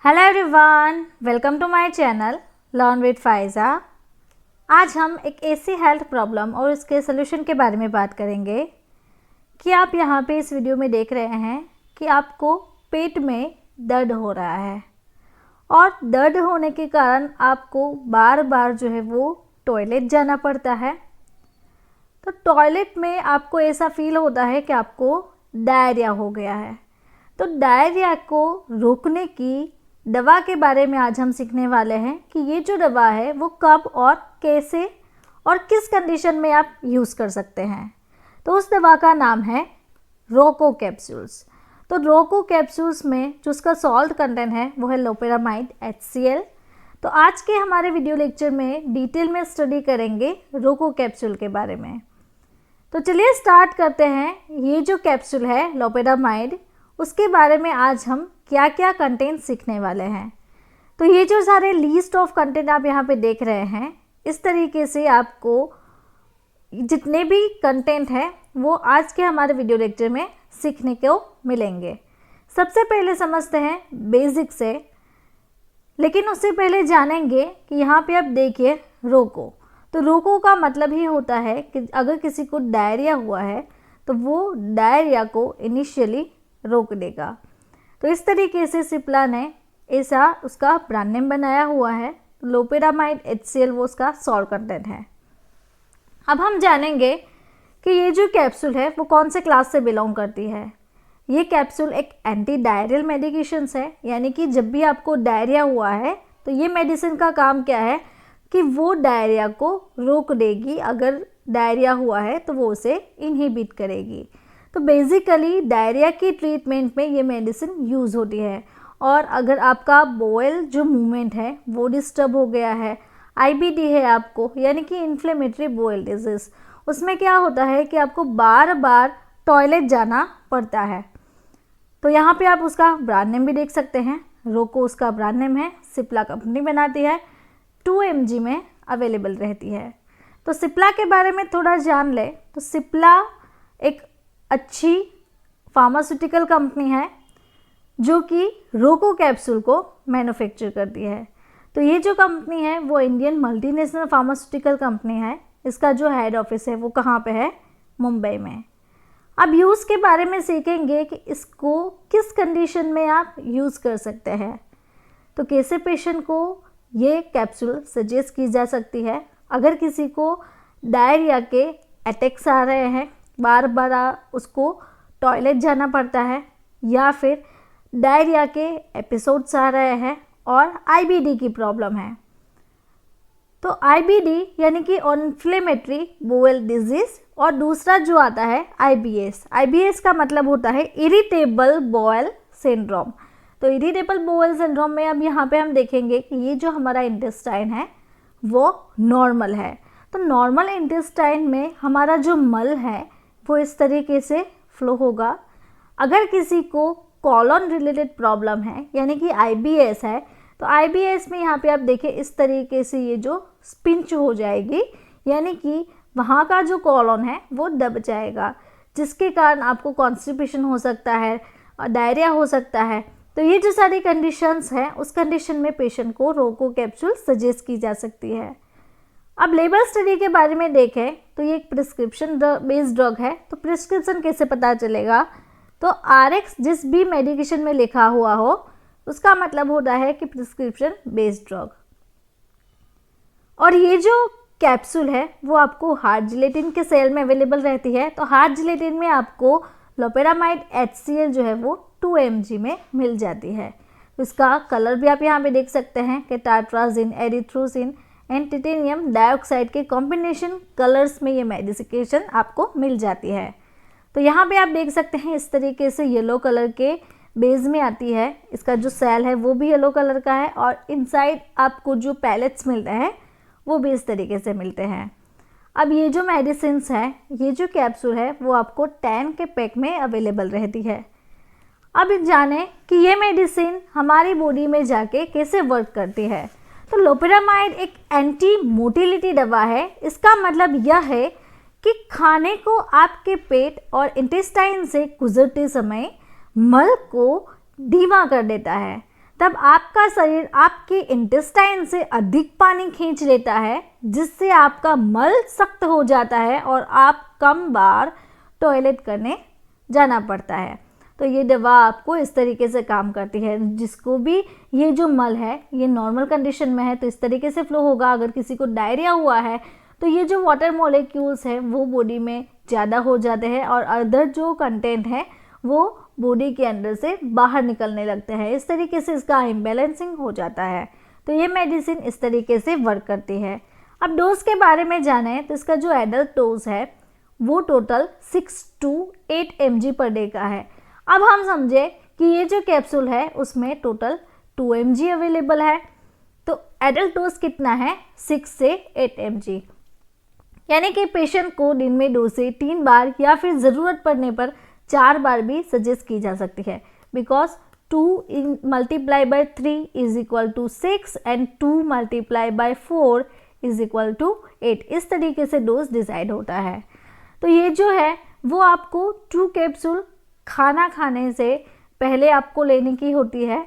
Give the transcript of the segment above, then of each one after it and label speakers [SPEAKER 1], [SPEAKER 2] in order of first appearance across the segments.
[SPEAKER 1] Hello everyone, welcome to my channel learn with Faiza. आज हम एक ऐसी हेल्थ प्रॉब्लम और उसके सोल्यूशन के बारे में बात करेंगे कि आप यहाँ पे इस वीडियो में देख रहे हैं कि आपको पेट में दर्द हो रहा है और दर्द होने के कारण आपको बार बार जो है वो टॉयलेट जाना पड़ता है। तो टॉयलेट में आपको ऐसा फील होता है कि आपको डायरिया हो गया है। तो डायरिया को रोकने की दवा के बारे में आज हम सीखने वाले हैं कि ये जो दवा है वो कब और कैसे और किस कंडीशन में आप यूज़ कर सकते हैं। तो उस दवा का नाम है रोको कैप्सूल्स। तो रोको कैप्सूल्स में जो उसका सॉल्ट कंटेंट है वो है लोपेरामाइड HCl। तो आज के हमारे वीडियो लेक्चर में डिटेल में स्टडी करेंगे रोको कैप्सूल के बारे में। तो चलिए स्टार्ट करते हैं। ये जो कैप्सूल है लोपेरामाइड, उसके बारे में आज हम क्या क्या कंटेंट सीखने वाले हैं। तो ये जो सारे लिस्ट ऑफ कंटेंट आप यहाँ पे देख रहे हैं, इस तरीके से आपको जितने भी कंटेंट हैं वो आज के हमारे वीडियो लेक्चर में सीखने को मिलेंगे। सबसे पहले समझते हैं बेसिक से, लेकिन उससे पहले जानेंगे कि यहाँ पे आप देखिए रोको। तो रोको का मतलब ही होता है कि अगर किसी को डायरिया हुआ है तो वो डायरिया को इनिशियली रोक देगा। तो इस तरीके से सिप्ला ने ऐसा उसका ब्रांड नेम बनाया हुआ है। लोपेरामाइड HCl वो उसका सॉल्ट कंटेंट है। अब हम जानेंगे कि ये जो कैप्सूल है वो कौन से क्लास से बिलोंग करती है। ये कैप्सूल एक एंटी डायरियल मेडिकेशंस है, यानी कि जब भी आपको डायरिया हुआ है तो ये मेडिसिन का काम क्या है कि वो डायरिया को रोक देगी। अगर डायरिया हुआ है तो वो उसे इनहिबिट करेगी। तो बेसिकली डायरिया की ट्रीटमेंट में ये मेडिसिन यूज़ होती है। और अगर आपका बोअल जो मूवमेंट है वो डिस्टर्ब हो गया है, IBD है आपको, यानी कि इन्फ्लेमेटरी बोअल डिजीज़, उसमें क्या होता है कि आपको बार बार टॉयलेट जाना पड़ता है। तो यहाँ पे आप उसका ब्रांड नेम भी देख सकते हैं, रोको उसका ब्रांड नेम है। सिप्ला कंपनी बनाती है, 2 mg में अवेलेबल रहती है। तो सिप्ला के बारे में थोड़ा जान ले तो सिप्ला एक अच्छी फार्मास्यूटिकल कंपनी है जो कि रोको कैप्सूल को मैन्युफैक्चर करती है। तो ये जो कंपनी है वो इंडियन मल्टीनेशनल फार्मास्यूटिकल कंपनी है। इसका जो हेड ऑफिस है वो कहाँ पे है? मुंबई में। अब यूज़ के बारे में सीखेंगे कि इसको किस कंडीशन में आप यूज़ कर सकते हैं। तो कैसे पेशेंट को ये कैप्सूल सजेस्ट की जा सकती है अगर किसी को डायरिया के अटैक्स आ रहे हैं, बार बार उसको टॉयलेट जाना पड़ता है, या फिर डायरिया के एपिसोड्स आ रहे हैं और IBD की प्रॉब्लम है। तो IBD यानी कि इन्फ्लेमेटरी बोअल डिजीज़, और दूसरा जो आता है IBS का मतलब होता है इरिटेबल बोअल सिंड्रोम। तो इरिटेबल बोअल सिंड्रोम में अब यहाँ पे हम देखेंगे कि ये जो हमारा इंटेस्टाइन है वो नॉर्मल है। तो नॉर्मल इंटेस्टाइन में हमारा जो मल है वो इस तरीके से फ्लो होगा। अगर किसी को कॉलन रिलेटेड प्रॉब्लम है यानी कि IBS है, तो IBS में यहाँ पे आप देखें इस तरीके से ये जो पिंच हो जाएगी, यानी कि वहाँ का जो कॉलन है वो दब जाएगा, जिसके कारण आपको कॉन्स्टिपेशन हो सकता है और डायरिया हो सकता है। तो ये जो सारी कंडीशंस हैं उस कंडीशन में पेशेंट को रोको कैप्सूल सजेस्ट की जा सकती है। अब लेबल स्टडी के बारे में देखें तो ये एक प्रिस्क्रिप्शन बेस्ड ड्रग है। तो प्रिस्क्रिप्शन कैसे पता चलेगा? तो RX जिस भी मेडिकेशन में लिखा हुआ हो उसका मतलब होता है कि प्रिस्क्रिप्शन बेस्ड ड्रग। और ये जो कैप्सूल है वो आपको हार्ड जिलेटिन के सेल में अवेलेबल रहती है। तो हार्ड जिलेटिन में आपको लोपेरामाइड HCl जो है वो 2 mg में मिल जाती है। इसका कलर भी आप यहाँ पे देख सकते हैं कि tartrazine, erythrosine and titanium dioxide के कॉम्बिनेशन कलर्स में ये मेडिकेशन आपको मिल जाती है। तो यहाँ पे आप देख सकते हैं इस तरीके से येलो कलर के बेस में आती है। इसका जो सेल है वो भी येलो कलर का है और इनसाइड आपको जो पैलेट्स मिलते हैं वो भी इस तरीके से मिलते हैं। अब ये जो मेडिसिन्स है, ये जो कैप्सूल है वो आपको 10 के पैक में अवेलेबल रहती है। अब जाने कि ये मेडिसिन हमारी बॉडी में जाके कैसे वर्क करती है। तो लोपेरामाइड एक एंटी मोटिलिटी दवा है। इसका मतलब यह है कि खाने को आपके पेट और इंटेस्टाइन से गुजरते समय मल को धीमा कर देता है। तब आपका शरीर आपके इंटेस्टाइन से अधिक पानी खींच लेता है, जिससे आपका मल सख्त हो जाता है और आप कम बार टॉयलेट करने जाना पड़ता है। तो ये दवा आपको इस तरीके से काम करती है। जिसको भी ये जो मल है ये नॉर्मल कंडीशन में है तो इस तरीके से फ्लो होगा। अगर किसी को डायरिया हुआ है तो ये जो वाटर मॉलिक्यूल्स हैं वो बॉडी में ज़्यादा हो जाते हैं और अदर जो कंटेंट है वो बॉडी के अंदर से बाहर निकलने लगते हैं। इस तरीके से इसका इम्बैलेंसिंग हो जाता है। तो ये मेडिसिन इस तरीके से वर्क करती है। अब डोज के बारे में जानें तो इसका जो एडल्ट डोज है वो total 6 to 8 mg per day का है। अब हम समझे कि ये जो कैप्सूल है उसमें टोटल 2 mg अवेलेबल है, तो एडल्ट डोज कितना है 6 से 8 mg, यानी कि पेशेंट को दिन में 2 से 3 बार या फिर ज़रूरत पड़ने पर 4 बार भी सजेस्ट की जा सकती है। Because 2 multiplied by 3 is equal to 6 and 2 multiplied by 4 is equal to 8। इस तरीके से डोज डिसाइड होता है। तो ये जो है वो आपको 2 कैप्सूल खाना खाने से पहले आपको लेने की होती है,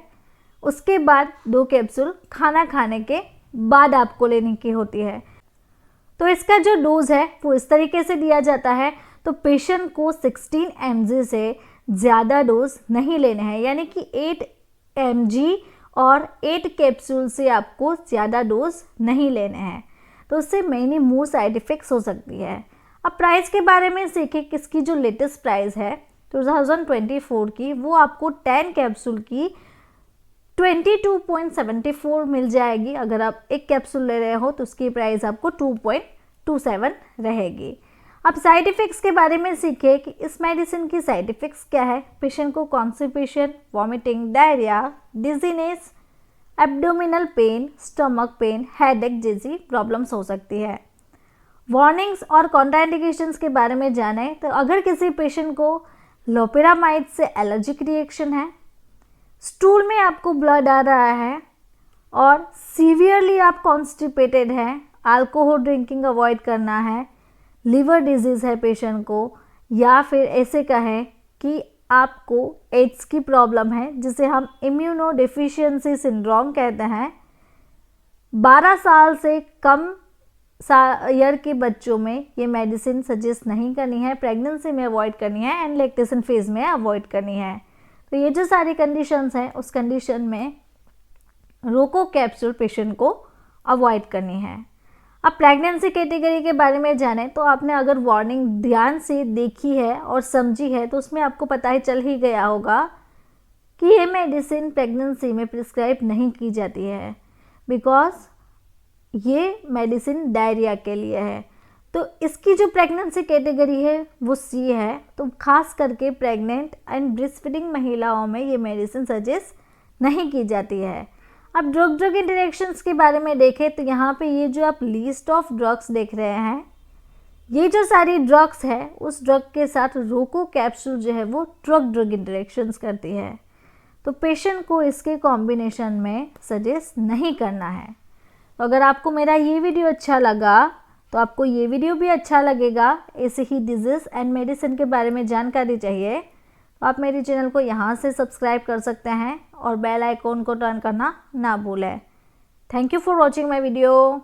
[SPEAKER 1] उसके बाद 2 कैप्सूल खाना खाने के बाद आपको लेने की होती है। तो इसका जो डोज है वो इस तरीके से दिया जाता है। तो पेशेंट को 16 mg से ज़्यादा डोज नहीं लेने हैं, यानी कि 8 mg और 8 कैप्सूल से आपको ज़्यादा डोज नहीं लेने हैं। तो उससे मेनी मोर साइड इफ़ेक्ट्स हो सकती है। अब प्राइस के बारे में सीखें। किसकी जो लेटेस्ट प्राइस है 2024 की वो आपको 10 कैप्सूल की 22.74 मिल जाएगी। अगर आप एक कैप्सूल ले रहे हो तो उसकी प्राइस आपको 2.27 रहेगी। अब साइड इफ़ेक्ट्स के बारे में सीखे कि इस मेडिसिन की साइड इफ़ेक्ट्स क्या है। पेशेंट को constipation, vomiting, diarrhoea, dizziness, abdominal pain, stomach pain, headache जैसी प्रॉब्लम्स हो सकती है। वार्निंग्स और कॉन्ट्राइंडिकेशंस के बारे में जानें तो अगर किसी पेशेंट को लोपेरामाइड से एलर्जिक रिएक्शन है, स्टूल में आपको ब्लड आ रहा है और सीवियरली आप कॉन्स्टिपेटेड हैं, अल्कोहल ड्रिंकिंग अवॉइड करना है, लिवर डिजीज़ है पेशेंट को, या फिर ऐसे कहें कि आपको एड्स की प्रॉब्लम है जिसे हम इम्यूनो डेफिशिएंसी सिंड्रोम कहते हैं, 12 साल से कम ईयर के बच्चों में ये मेडिसिन सजेस्ट नहीं करनी है, प्रेगनेंसी में अवॉइड करनी है एंड लैक्टेशन फेज़ में अवॉइड करनी है। तो ये जो सारी कंडीशंस हैं उस कंडीशन में रोको कैप्सूल पेशेंट को अवॉइड करनी है। अब प्रेगनेंसी कैटेगरी के बारे में जानें तो आपने अगर वार्निंग ध्यान से देखी है और समझी है तो उसमें आपको पता ही चल ही गया होगा कि ये मेडिसिन प्रेगनेंसी में प्रिस्क्राइब नहीं की जाती है, बिकॉज ये मेडिसिन डायरिया के लिए है। तो इसकी जो प्रेगनेंसी कैटेगरी है वो सी है। तो खास करके प्रेग्नेंट एंड ब्रेस्ट फीडिंग महिलाओं में ये मेडिसिन सजेस्ट नहीं की जाती है। अब ड्रग इंटरेक्शंस के बारे में देखें तो यहाँ पे ये जो आप लिस्ट ऑफ ड्रग्स देख रहे हैं, ये जो सारी ड्रग्स है उस ड्रग के साथ रोको कैप्सूल जो है वो ड्रग इंटरेक्शंस करती है। तो पेशेंट को इसके कॉम्बिनेशन में सजेस्ट नहीं करना है। तो अगर आपको मेरा ये वीडियो अच्छा लगा तो आपको ये वीडियो भी अच्छा लगेगा। ऐसे ही डिजीज़ एंड मेडिसिन के बारे में जानकारी चाहिए तो आप मेरे चैनल को यहाँ से सब्सक्राइब कर सकते हैं और बेल आइकॉन को टर्न करना ना भूलें। Thank you for watching my video.